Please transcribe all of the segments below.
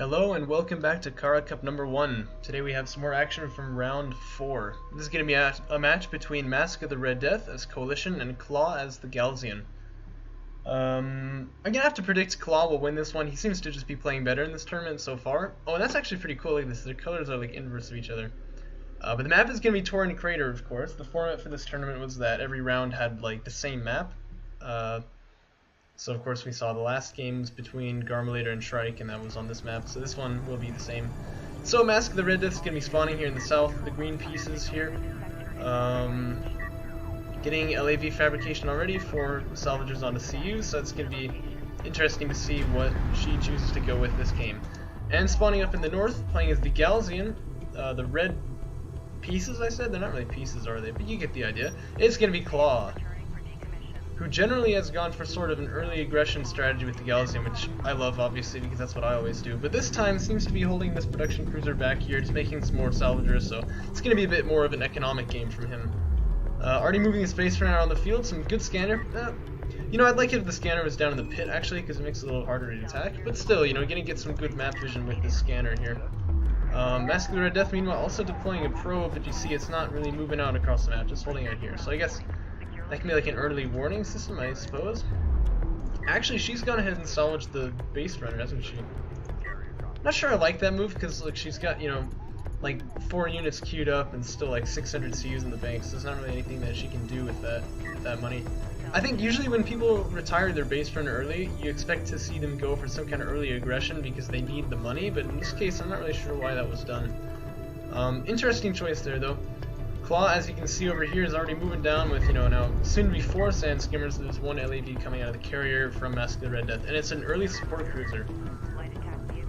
Hello and welcome back to Kharak Cup number 1. Today we have some more action from round 4. This is going to be a match between Masque of the Red Death as Coalition and Claw as the Galzian. I'm going to have to predict Claw will win this one. He seems to just be playing better in this tournament so far. Oh, and that's actually pretty cool. Like this, their colors are like inverse of each other. But the map is going to be Torin Crater, of course. The format for this tournament was that every round had like the same map. So of course we saw the last games between Garmulator and Shrike, and that was on this map, so this one will be the same. So Masque of the Red Death is going to be spawning here in the south, the green pieces here. Getting LAV fabrication already for the salvagers onto CU, so it's going to be interesting to see what she chooses to go with this game. And spawning up in the north, playing as the Galzian, the red pieces I said? They're not really pieces, are they? But you get the idea. It's going to be Claw, who generally has gone for sort of an early aggression strategy with the Galzian, which I love, obviously, because that's what I always do. But this time seems to be holding this production cruiser back here, just making some more salvagers, so it's going to be a bit more of an economic game from him. Already moving the space runner on the field, some good scanner. You know, I'd like it if the scanner was down in the pit, actually, because it makes it a little harder to attack. But still, you know, going to get some good map vision with this scanner here. Masque of the Red Death, meanwhile, also deploying a probe, but you see it's not really moving out across the map, just holding out here. So I guess that can be like an early warning system, I suppose. Actually, she's gone ahead and salvaged the base runner, hasn't she? Not sure I like that move, because look, she's got, you know, like 4 units queued up and still like 600 CUs in the bank, so there's not really anything that she can do with that money. I think usually when people retire their base runner early, you expect to see them go for some kind of early aggression because they need the money, but in this case I'm not really sure why that was done. Interesting choice there though. Claw, as you can see over here, is already moving down with, you know, now soon to be 4 sand skimmers. There's 1 LAV coming out of the carrier from Masque of the Red Death, and it's an early support cruiser.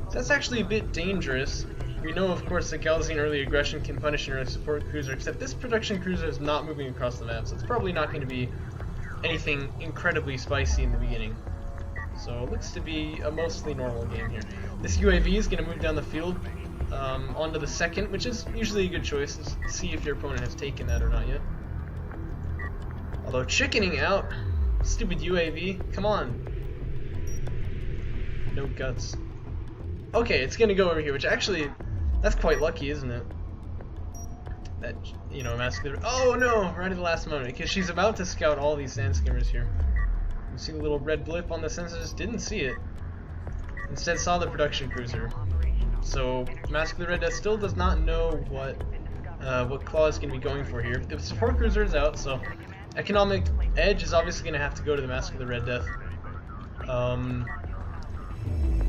So that's actually a bit dangerous. We know, of course, that Galzian early aggression can punish an early support cruiser, except this production cruiser is not moving across the map, so it's probably not going to be anything incredibly spicy in the beginning. So it looks to be a mostly normal game here. This UAV is going to move down the field onto the second, which is usually a good choice to see if your opponent has taken that or not yet. Although chickening out, stupid UAV, come on. No guts. Okay, it's going to go over here, which actually, that's quite lucky, isn't it? That, you know, Masque of the... Oh no, right at the last moment, because she's about to scout all these sand skimmers here. You see the little red blip on the sensors? Didn't see it. Instead saw the production cruiser. So Masque of the Red Death still does not know what Claw is going to be going for here. The support cruiser is out, so economic edge is obviously going to have to go to the Masque of the Red Death.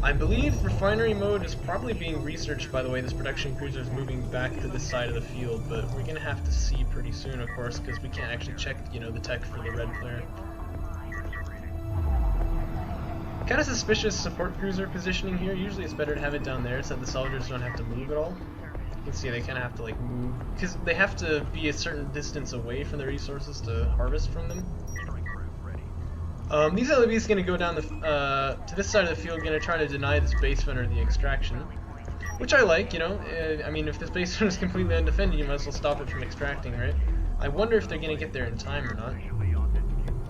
I believe refinery mode is probably being researched. By the way, this production cruiser is moving back to this side of the field, but we're going to have to see pretty soon, of course, because we can't actually check, you know, the tech for the red player. Kind of suspicious support cruiser positioning here. Usually it's better to have it down there so that the soldiers don't have to move at all. You can see they kind of have to like move because they have to be a certain distance away from the resources to harvest from them. These LAVs going to go down to this side of the field, going to try to deny this base runner the extraction, which I like. You know, I mean, if this base runner is completely undefended, you might as well stop it from extracting, right? I wonder if they're going to get there in time or not.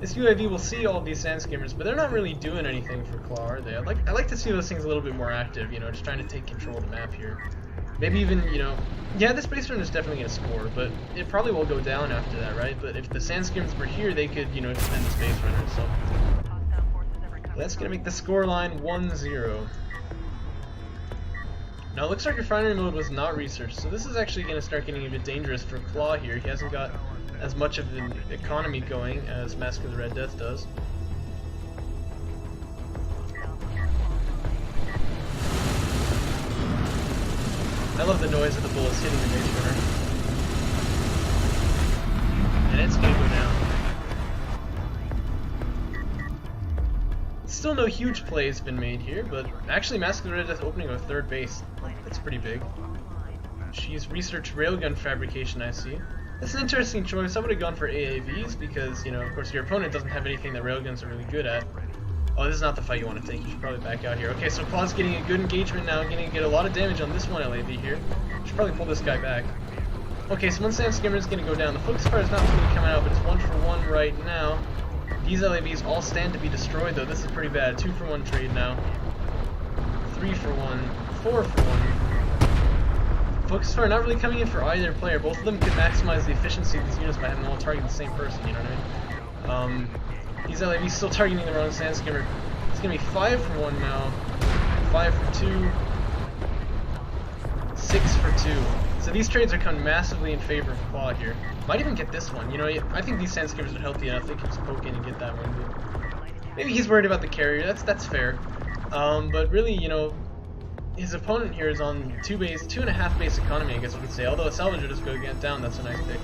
This UAV will see all of these sand skimmers, but they're not really doing anything for Claw, are they? I like to see those things a little bit more active, you know, just trying to take control of the map here. Maybe even, you know, yeah, this base runner is definitely going to score, but it probably will go down after that, right? But if the sand skimmers were here, they could, you know, defend this base runner, so that's going to make the score line 1-0. Now it looks like refinery mode was not researched, so this is actually going to start getting a bit dangerous for Claw here. He hasn't got as much of an economy going as Masque of the Red Death does. I love the noise of the bullets hitting the base runner. And it's gonna go down. Still no huge play has been made here, but actually Masque of the Red Death opening a 3rd base. That's pretty big. She's researched railgun fabrication, I see. That's an interesting choice. I would have gone for AAVs because, you know, of course your opponent doesn't have anything that railguns are really good at. Oh, this is not the fight you want to take. You should probably back out here. Okay, so Claw's getting a good engagement now, getting to get a lot of damage on this one LAV here. Should probably pull this guy back. Okay, so one sand skimmer is going to go down. The focus fire is not really coming out, but it's 1 for 1 right now. These LAVs all stand to be destroyed, though. This is pretty bad. 2 for 1 trade now. 3 for 1. 4 for 1. Focus fire not really coming in for either player. Both of them could maximize the efficiency of these units by having them all target the same person, you know what I mean? These LAVs still targeting the wrong sand skimmer. It's gonna be 5 for 1 now, 5 for 2, 6 for 2. So these trades are coming massively in favor of Claw here. Might even get this one. You know, I think these sand skimmers are healthy enough. They can just poke in and get that one. But maybe he's worried about the carrier. That's fair. But really, you know, his opponent here is on 2.5 base economy, I guess you could say. Although a salvager does go get down, that's a nice pick.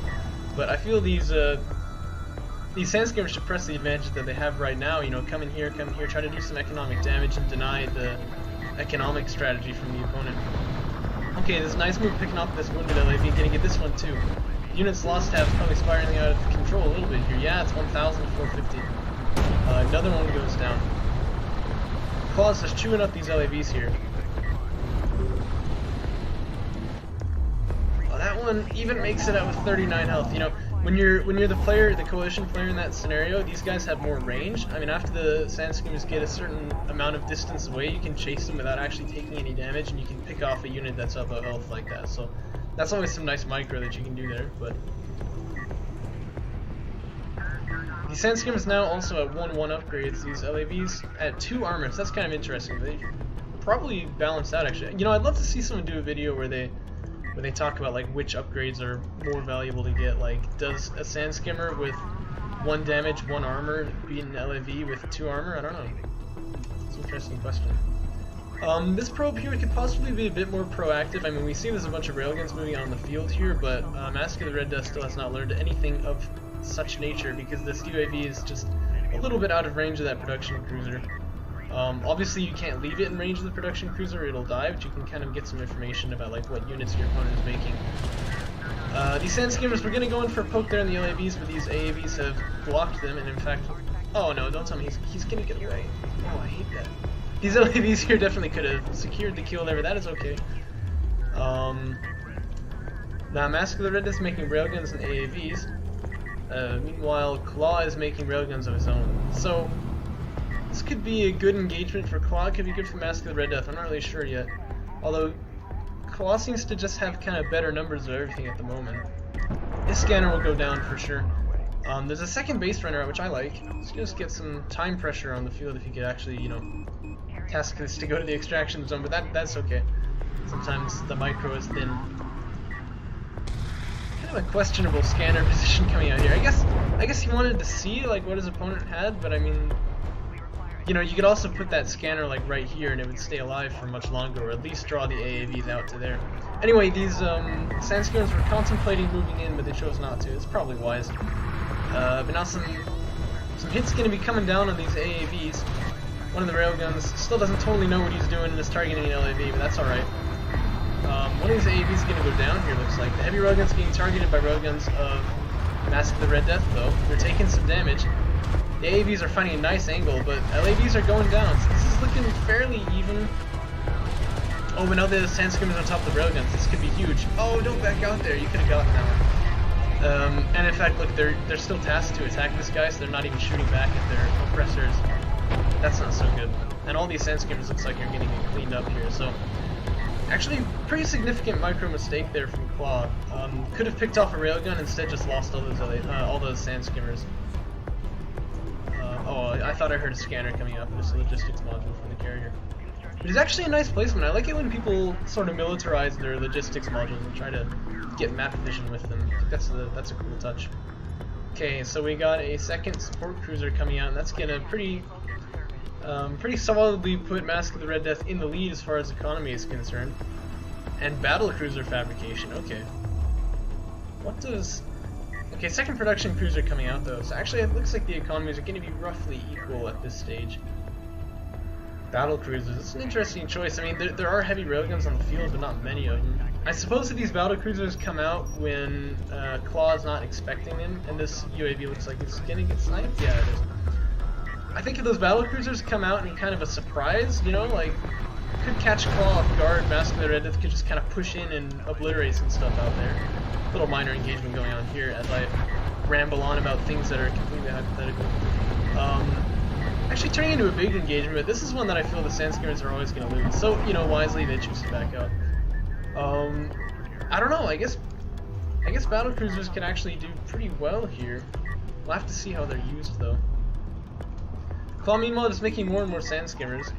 But I feel these sand skimmers should press the advantage that they have right now. You know, come in here, try to do some economic damage and deny the economic strategy from the opponent. Okay, this is a nice move picking off this wounded LAV, gonna get this one too. Units lost have probably spiraling out of control a little bit here. Yeah, it's 1,000 to 450. Another one goes down. Claw's just chewing up these LAVs here. Oh, that one even makes it out with 39 health. You know, when you're the player, the coalition player in that scenario, these guys have more range. I mean, after the sand skimmers get a certain amount of distance away, you can chase them without actually taking any damage, and you can pick off a unit that's up of health like that. So that's always some nice micro that you can do there. But the sand skimmers now also at 1/1 upgrades. These LAVs at 2 armor. So that's kind of interesting. They probably balance out actually. You know, I'd love to see someone do a video where they talk about like which upgrades are more valuable to get. Like, does a sand skimmer with 1 damage, 1 armor beat an LAV with 2 armor? I don't know. It's an interesting question. This probe here could possibly be a bit more proactive. I mean, we see there's a bunch of railguns moving on the field here, but Masque of the Red Death still has not learned anything of such nature because this UAV is just a little bit out of range of that production cruiser. Obviously you can't leave it in range of the production cruiser, it'll die, but you can kind of get some information about like what units your opponent is making. These sand skimmers, we're going to go in for a poke there in the LAVs, but these AAVs have blocked them, and in fact, oh no, don't tell me he's going to get away. Oh, I hate that. These LAVs here definitely could have secured the kill there, but that is okay. Now Masque of the Red Death is making railguns and AAVs. Meanwhile, Claw is making railguns of his own. So this could be a good engagement for Claw, it could be good for Masque of the Red Death, I'm not really sure yet. Although, Claw seems to just have kind of better numbers of everything at the moment. His scanner will go down for sure. There's a second base runner, which I like. Just get some time pressure on the field if you could actually, you know, task this to go to the extraction zone, but that's okay. Sometimes the micro is thin. Kind of a questionable scanner position coming out here. I guess he wanted to see like what his opponent had, but I mean, you know, you could also put that scanner like right here and it would stay alive for much longer, or at least draw the AAVs out to there. Anyway, these sand skimmers were contemplating moving in, but they chose not to. It's probably wise. But now some hits going to be coming down on these AAVs. One of the railguns still doesn't totally know what he's doing and is targeting an LAV, but that's alright. One of these AAVs is going to go down here, looks like. The heavy railgun's being targeted by railguns of Masque of the Red Death, though. They're taking some damage. The AAVs are finding a nice angle, but LAVs are going down, so this is looking fairly even. Oh, but now the sand skimmers on top of the railguns. This could be huge. Oh, don't back out there. You could have gotten that one. And in fact, look, they're still tasked to attack this guy, so they're not even shooting back at their oppressors. That's not so good. And all these sand skimmers looks like are getting it cleaned up here, so actually pretty significant micro mistake there from Claw. Could have picked off a railgun, instead just lost all those sand skimmers. Oh, I thought I heard a scanner coming up. This is a logistics module for the carrier. But it's actually a nice placement. I like it when people sort of militarize their logistics modules and try to get map vision with them. I think that's a cool touch. Okay, so we got a second support cruiser coming out, and that's gonna pretty solidly put Masque of the Red Death in the lead as far as economy is concerned. And battle cruiser fabrication. Okay. What does? Okay, second production cruiser coming out though, so actually it looks like the economies are going to be roughly equal at this stage. Battle cruisers, it's an interesting choice. I mean, there are heavy railguns on the field, but not many of them. I suppose that these battle cruisers come out when Claw is not expecting them, and this UAV looks like it's going to get sniped. Yeah, it is. I think if those battle cruisers come out in kind of a surprise, you know, like, could catch Claw off guard, Masque of the Red Death could just kind of push in and obliterate some stuff out there. Little minor engagement going on here as I ramble on about things that are completely hypothetical. actually turning into a big engagement, but this is one that I feel the Sandskimmers are always going to lose. So, you know, wisely they choose to back out. I don't know, I guess battlecruisers can actually do pretty well here. We'll have to see how they're used though. Claw meanwhile is making more and more Sandskimmers,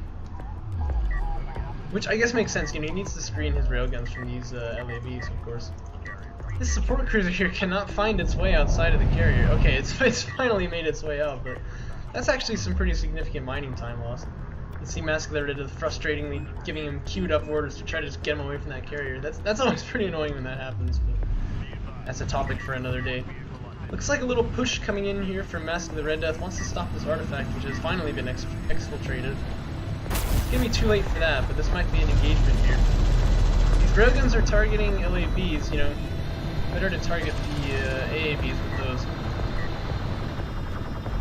which I guess makes sense. You know, he needs to screen his railguns from these LAVs, of course. This support cruiser here cannot find its way outside of the carrier. Okay, it's finally made its way out, but that's actually some pretty significant mining time loss. You see Masque there frustratingly giving him queued up orders to try to just get him away from that carrier. That's always pretty annoying when that happens, but that's a topic for another day. Looks like a little push coming in here from Masque the Red Death. Wants to stop this artifact, which has finally been exfiltrated. It's gonna be too late for that, but this might be an engagement here. These railguns are targeting LAVs, you know. Better to target the AAVs with those.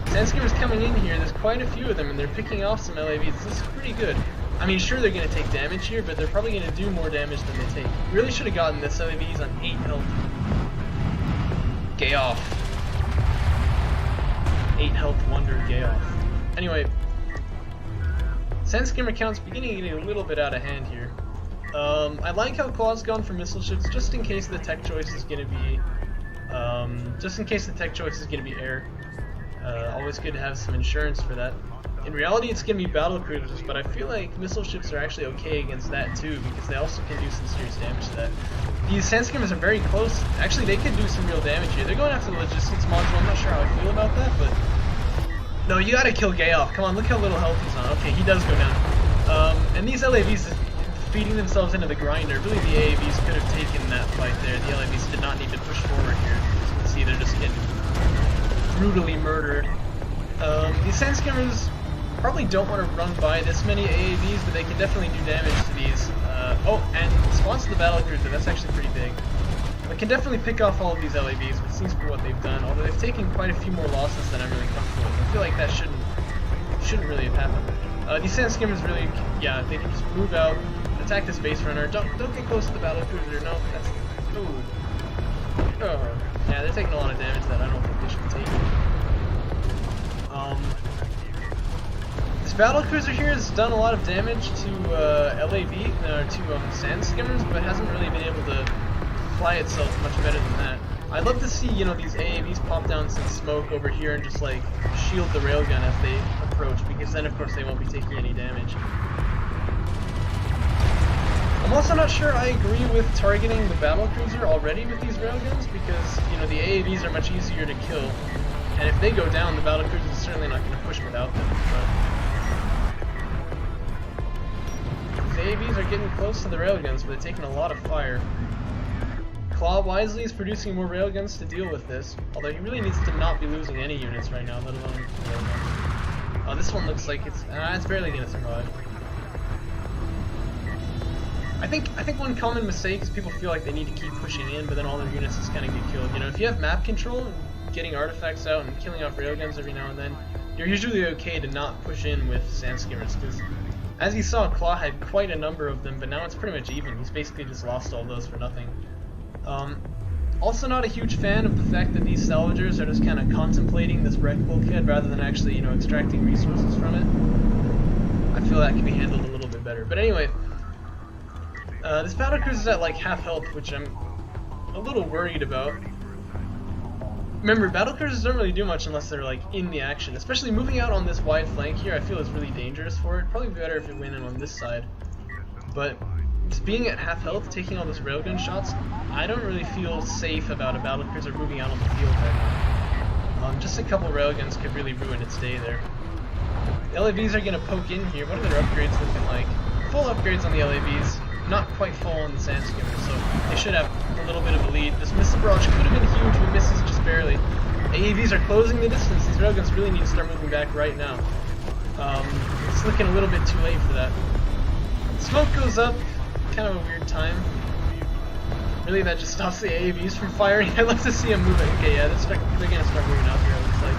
Sandskimmer's coming in here, there's quite a few of them, and they're picking off some LAVs. This is pretty good. I mean, sure they're going to take damage here, but they're probably going to do more damage than they take. Really should have gotten this LAVs on 8 health. Gay off. 8 health wonder, gay off. Anyway, Sandskimmer count's beginning to get a little bit out of hand here. I like how Claw's gone for missile ships, just in case the tech choice is going to be, air. Always good to have some insurance for that. In reality, it's going to be battle cruisers, but I feel like missile ships are actually okay against that too, because they also can do some serious damage to that. These Sandskimmers are very close. Actually, they could do some real damage here. They're going after the logistics module. I'm not sure how I feel about that, but no, you got to kill Gayoff. Come on, look how little health he's on. Okay, he does go down. And these LAVs feeding themselves into the grinder. Really, the AAVs could have taken that fight there. The LAVs did not need to push forward here. As you can see, they're just getting brutally murdered. These Sandskimmers probably don't want to run by this many AAVs, but they can definitely do damage to these. Oh, and spawns to the battlecruiser, that's actually pretty big. They can definitely pick off all of these LAVs, which seems to be what they've done, although they've taken quite a few more losses than I'm really comfortable with. I feel like that shouldn't really have happened. These Sandskimmers really, yeah, they can just move out, attack this base runner. Don't get close to the battlecruiser. No, that's ooh. Oh, yeah, they're taking a lot of damage that I don't think they should be taking. This battlecruiser here has done a lot of damage to Sandskimmers, but hasn't really been able to fly itself much better than that. I'd love to see, you know, these AAVs pop down some smoke over here and just like shield the railgun as they approach, because then of course they won't be taking any damage. I'm also not sure I agree with targeting the battlecruiser already with these railguns, because, you know, the AAVs are much easier to kill, and if they go down, the battlecruiser is certainly not going to push without them. But the AAVs are getting close to the railguns, but they're taking a lot of fire. Claw wisely is producing more railguns to deal with this, although he really needs to not be losing any units right now, let alone railguns. Oh, this one looks like it's barely going to survive. I think one common mistake is people feel like they need to keep pushing in, but then all their units just kind of get killed. You know, if you have map control and getting artifacts out and killing off railguns every now and then, you're usually okay to not push in with Sandskimmers, because as you saw, Claw had quite a number of them, but now it's pretty much even. He's basically just lost all those for nothing. Also not a huge fan of the fact that these salvagers are just kind of contemplating this wreck bulkhead rather than actually, you know, extracting resources from it. I feel that can be handled a little bit better. But anyway, this battlecruiser is at like half health, which I'm a little worried about. Remember, battlecruisers don't really do much unless they're like in the action. Especially moving out on this wide flank here, I feel is really dangerous for it. Probably better if it went in on this side. But just being at half health, taking all those railgun shots, I don't really feel safe about a battlecruiser moving out on the field right now. Just a couple railguns could really ruin its day there. The LAVs are going to poke in here. What are their upgrades looking like? Full upgrades on the LAVs. Not quite full on the Sandskimmer, so they should have a little bit of a lead. This missile barrage could have been huge, but misses just barely. AAVs are closing the distance. These railguns really need to start moving back right now. It's looking a little bit too late for that. Smoke goes up, kind of a weird time. Really, that just stops the AAVs from firing. I'd love to see them move it. Okay, yeah, they're gonna start moving out here, it looks like.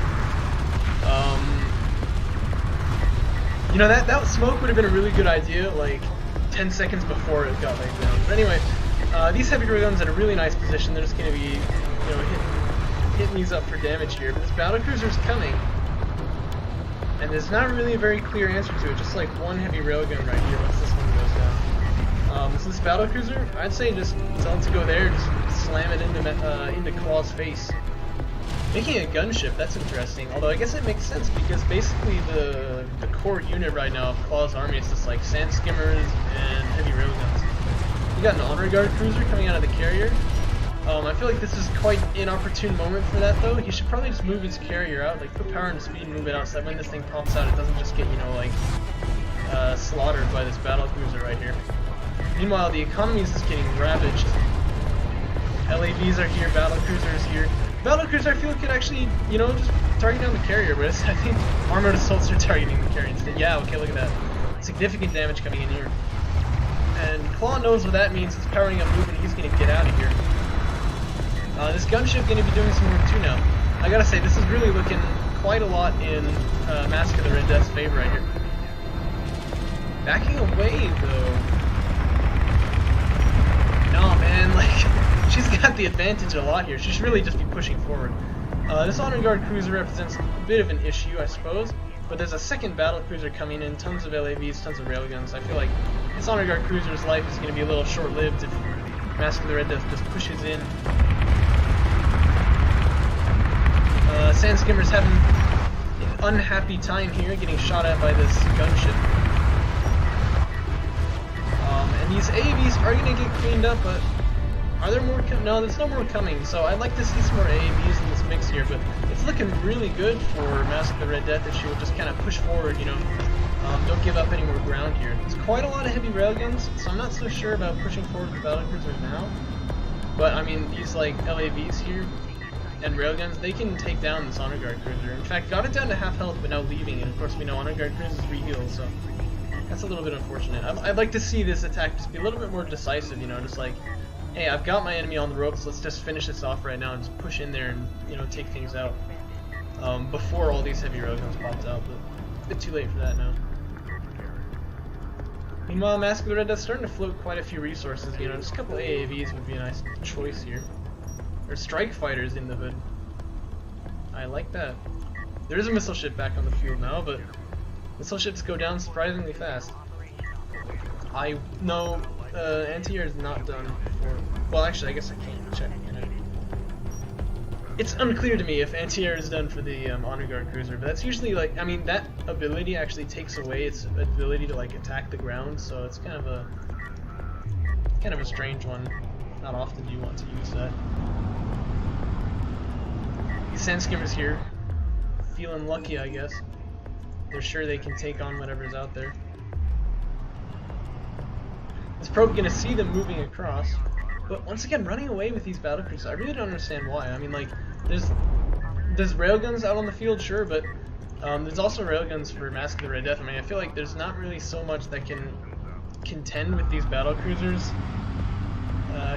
You know, that smoke would have been a really good idea, like 10 seconds before it got laid down. But anyway, these heavy railguns are in a really nice position. They're just going to be, you know, hitting these up for damage here. But this battlecruiser's coming, And there's not really a very clear answer to it, just like one heavy railgun right here once this one goes down. So this battlecruiser, I'd say just tell it to go there, just slam it into Claw's face. Making a gunship, that's interesting, although I guess it makes sense because basically the core unit right now of Claw's army is just like sand skimmers and heavy railguns. You got an honor guard cruiser coming out of the carrier. I feel like this is quite an inopportune moment for that though. He should probably just move his carrier out, like put power into speed and move it out so that when this thing pops out it doesn't just get, you know, like slaughtered by this battlecruiser right here. Meanwhile, the economy is just getting ravaged. LAVs are here, battlecruiser is here. Battlecruiser, I feel like could actually, you know, just target down the carrier, but I think armored assaults are targeting the carrier instead. Yeah, okay, look at that. Significant damage coming in here. And Claw knows what that means. He's powering up movement. He's going to get out of here. This gunship going to be doing some work too now. I gotta say, this is really looking quite a lot in Masque of the Red Death's favor right here. Backing away, though. No, man, like, she's got the advantage a lot here. She should really just be pushing forward. This honor guard cruiser represents a bit of an issue, I suppose. But there's a second battle cruiser coming in, tons of LAVs, tons of railguns. I feel like this honor guard cruiser's life is going to be a little short-lived if Masque of the Red Death just pushes in. Sand Skimmer's having an unhappy time here, getting shot at by this gunship. And these AAVs are going to get cleaned up, but are there more? No, there's no more coming. So I'd like to see some more AAVs in this mix here, but it's looking really good for Masque of the Red Death if she will just kind of push forward, you know. Don't give up any more ground here. It's quite a lot of heavy railguns, so I'm not so sure about pushing forward with the battlecruisers now. But I mean, these like LAVs here and railguns, they can take down this honor guard cruiser. In fact, got it down to half health, but now leaving. And of course, we know honor guard cruisers re-heal, so that's a little bit unfortunate. I'd like to see this attack just be a little bit more decisive. You know, just like, hey, I've got my enemy on the ropes. Let's just finish this off right now and just push in there and, you know, take things out before all these heavy railguns popped out. But a bit too late for that now. Meanwhile, Masque of the Red Death's starting to float quite a few resources. You know, just a couple AAVs would be a nice choice here. There's strike fighters in the hood. I like that. There is a missile ship back on the field now, but missile ships go down surprisingly fast. I know anti-air is not done for. Well, actually, I guess I can't check. It's unclear to me if anti-air is done for the honor guard cruiser, but that's usually like, I mean, that ability actually takes away its ability to like attack the ground, so it's kind of a strange one. Not often do you want to use that. These sand skimmers here, feeling lucky, I guess. They're sure they can take on whatever's out there. This probe gonna see them moving across, but once again running away with these battlecruisers. I really don't understand why. I mean, like, there's railguns out on the field, sure, but there's also railguns for Masque of the Red Death. I mean, I feel like there's not really so much that can contend with these battlecruisers.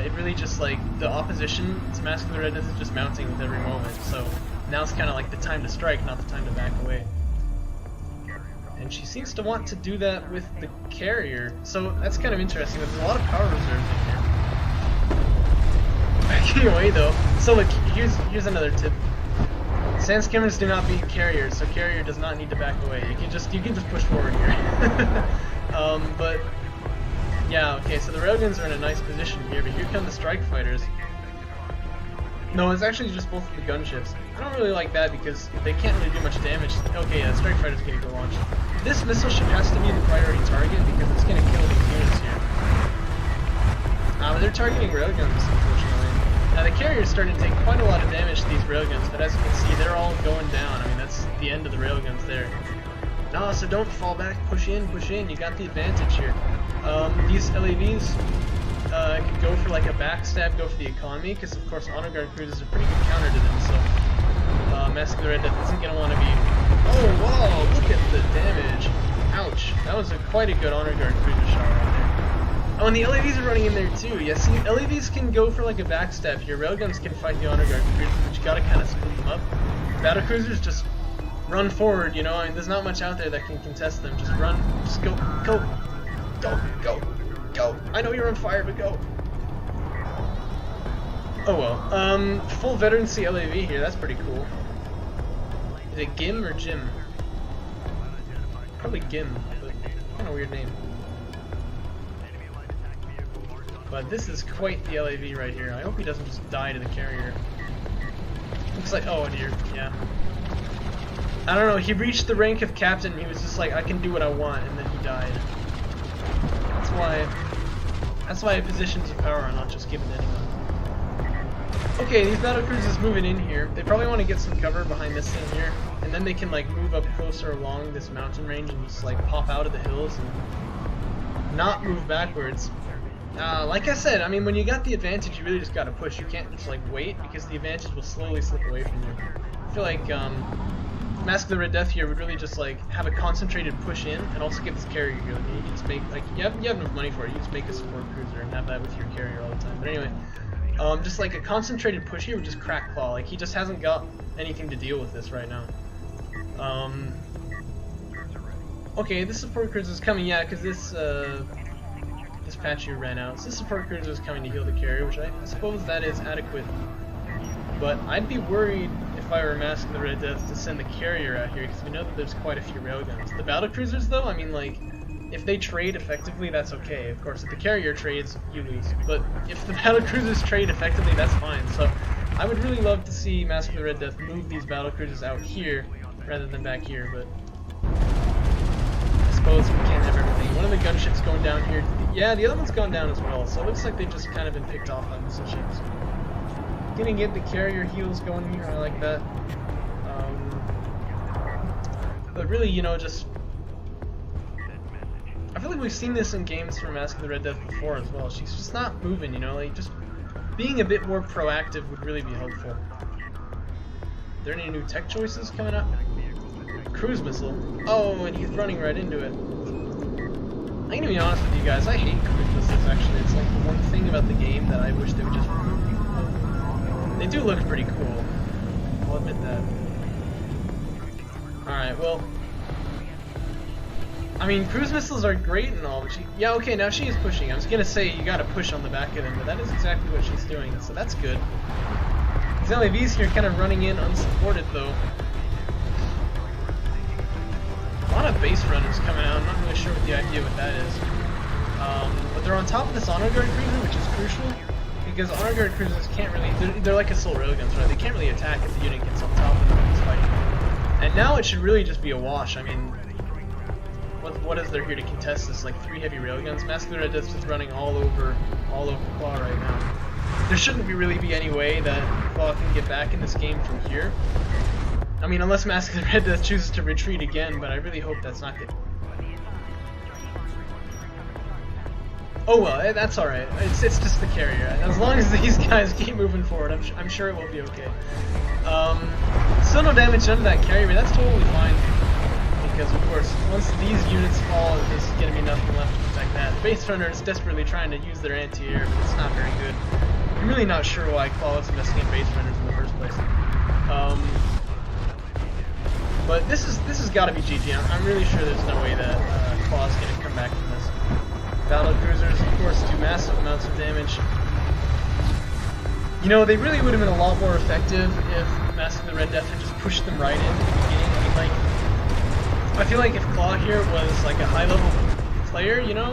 It really just, like, the opposition to Masque of the Red Death is just mounting with every moment, so now it's kind of like the time to strike, not the time to back away. And she seems to want to do that with the carrier, so that's kind of interesting. There's a lot of power reserves in here. Backing away though. So look, here's another tip. Sand skimmers do not beat carriers, so carrier does not need to back away. You can just push forward here. But yeah, okay, so the railguns are in a nice position here, but here come the strike fighters. No, it's actually just both of the gunships. I don't really like that because they can't really do much damage. Okay, yeah, strike fighter's getting to launch. This missile ship has to be the priority target because it's going to kill these units here. But they're targeting railguns, unfortunately. Now the carrier's starting to take quite a lot of damage to these railguns, but as you can see, they're all going down. I mean, that's the end of the railguns there. No, so don't fall back, push in, you got the advantage here. These LAVs can go for like a backstab, go for the economy, because of course honor guard cruisers are pretty good counter to them, so Masque of the Red Death isn't going to want to be... Oh, wow, look at the damage. Ouch, that was quite a good honor guard cruiser shot right there. Oh, and the LAVs are running in there too. Yeah, see, LAVs can go for like a backstab here, railguns can fight the honor guard cruisers, but you gotta kind of split them up. Battle cruisers just run forward, you know, I mean, there's not much out there that can contest them. Just run, just go. I know you're on fire, but go. Oh well. Full veterancy LAV here, that's pretty cool. Is it Gim or Jim? Probably Gim, but kind of weird name. But this is quite the LAV right here. I hope he doesn't just die to the carrier. Looks like, oh dear, yeah. I don't know, he reached the rank of captain and he was just like, I can do what I want, and then he died. That's why positions of power are not just given to anyone. Okay, these battle cruisers moving in here. They probably want to get some cover behind this thing here, and then they can like move up closer along this mountain range and just like pop out of the hills and not move backwards. Like I said, I mean, when you got the advantage, you really just gotta push. You can't just like wait, because the advantage will slowly slip away from you. I feel like Masque of the Red Death here would really just like have a concentrated push in, and also get this carrier here. Like, you just make like you have enough money for it. You just make a support cruiser and have that with your carrier all the time. But anyway, just like a concentrated push here would just crack Claw. Like he just hasn't got anything to deal with this right now. Okay, this support cruiser is coming, yeah, because this patch here ran out. So this support cruiser is coming to heal the carrier, which I suppose that is adequate. But I'd be worried if I were Masque of the Red Death to send the carrier out here, because we know that there's quite a few railguns. The battle cruisers, though, I mean, like, if they trade effectively, that's okay. Of course, if the carrier trades, you lose. But if the battle cruisers trade effectively, that's fine. So I would really love to see Masque of the Red Death move these battle cruisers out here rather than back here, but I suppose we can't have everything. One of the gunships going down here. Yeah, the other one's gone down as well, so it looks like they've just kind of been picked off by missile ships. Gonna get the carrier heals going here, I like that. But really, you know, just... I feel like we've seen this in games from Masque of the Red Death before as well. She's just not moving, you know, like, just being a bit more proactive would really be helpful. Are there any new tech choices coming up? Cruise missile. Oh, and he's running right into it. I'm gonna be honest with you guys, I hate cruise missiles actually. It's like the one thing about the game that I wish they would just remove. They do look pretty cool, I'll admit that. Alright, well, I mean, cruise missiles are great and all, but yeah, okay, now she is pushing. I was gonna say you gotta push on the back of them, but that is exactly what she's doing, so that's good. These LAVs here kind of running in unsupported though. A lot of base runners coming out. I'm not really sure what the idea with that is. But they're on top of this honor guard cruiser, which is crucial, because honor guard cruisers can't really, they're like assault railguns, right? They can't really attack if the unit gets on top of them when it's fighting. And now it should really just be a wash. I mean, what is there here to contest this? Like 3 heavy railguns? Masque of the Red Death is running all over Claw right now. There shouldn't really be any way that Claw can get back in this game from here. I mean, unless Masque of the Red Death chooses to retreat again, but I really hope that's not good. Oh well, that's alright. It's just the carrier. As long as these guys keep moving forward, I'm sure it will be okay. Still no damage done to that carrier, but that's totally fine. Because, of course, once these units fall, there's going to be nothing left to protect that. The base runner is desperately trying to use their anti-air, but it's not very good. I'm really not sure why Claw was investing in base runners in the first place. But this has got to be GG. I'm really sure there's no way that Claw's going to come back from this. Battle cruisers, of course, do massive amounts of damage. You know, they really would have been a lot more effective if Masque of the Red Death had just pushed them right in at the beginning. I mean, like, I feel like if Claw here was like a high-level player, you know,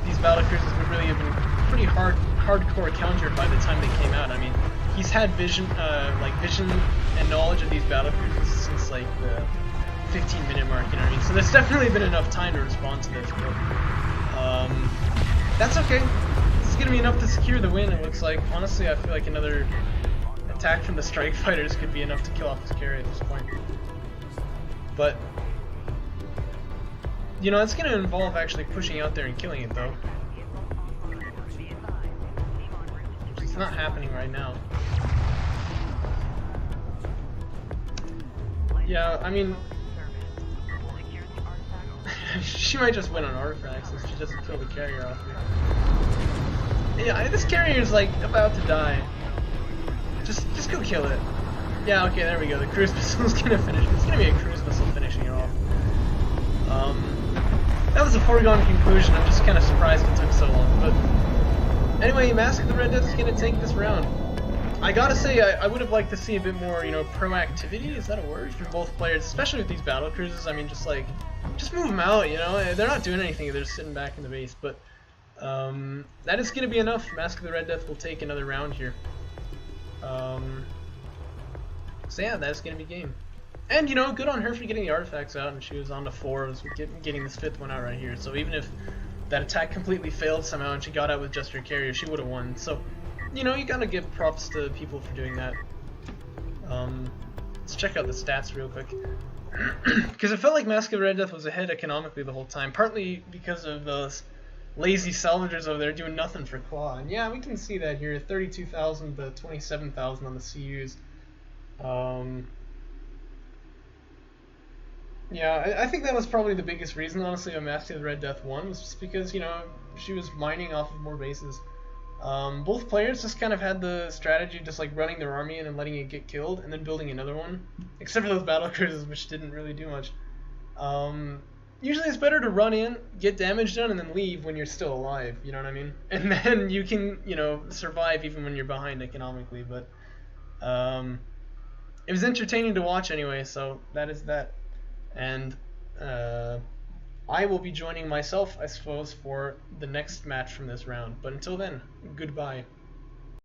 these battle cruisers would really have been pretty hardcore countered by the time they came out. I mean, he's had vision and knowledge of these battle cruisers since like the 15-minute mark, you know what I mean? So there's definitely been enough time to respond to this, but that's okay. This is going to be enough to secure the win, it looks like. Honestly, I feel like another attack from the strike fighters could be enough to kill off this carrier at this point. But, you know, it's going to involve actually pushing out there and killing it, though. It's not happening right now. Yeah, I mean, she might just win on artifacts if she doesn't kill the carrier off here. Yeah, this carrier is like about to die. Just go kill it. Yeah, okay, there we go. The cruise missile is gonna finish. It's gonna be a cruise missile finishing it off. That was a foregone conclusion. I'm just kind of surprised it took so long. But anyway, Masque of the Red Death is gonna take this round. I gotta say, I would have liked to see a bit more, you know, proactivity, is that a word, from both players, especially with these battle cruises. I mean, just move them out, you know, they're not doing anything, they're just sitting back in the base, but that is gonna be enough. Masque of the Red Death will take another round here. So yeah, that's gonna be game. And, you know, good on her for getting the artifacts out, and she was on to 4, getting this 5th one out right here, so even if that attack completely failed somehow and she got out with just her carrier, she would have won. So, you know, you gotta give props to people for doing that. Let's check out the stats real quick. Because it felt like Masque of Red Death was ahead economically the whole time, partly because of those lazy salvagers over there doing nothing for Claw. And yeah, we can see that here, 32,000 to 27,000 on the CUs. Yeah, I think that was probably the biggest reason, honestly, why Masque of the Red Death won, was just because, you know, she was mining off of more bases. Both players just kind of had the strategy of just like running their army in and letting it get killed, and then building another one. Except for those battle cruisers, which didn't really do much. Usually it's better to run in, get damage done, and then leave when you're still alive, you know what I mean? And then you can, you know, survive even when you're behind economically, but it was entertaining to watch anyway, so that is that. And I will be joining myself, I suppose, for the next match from this round. But until then, goodbye.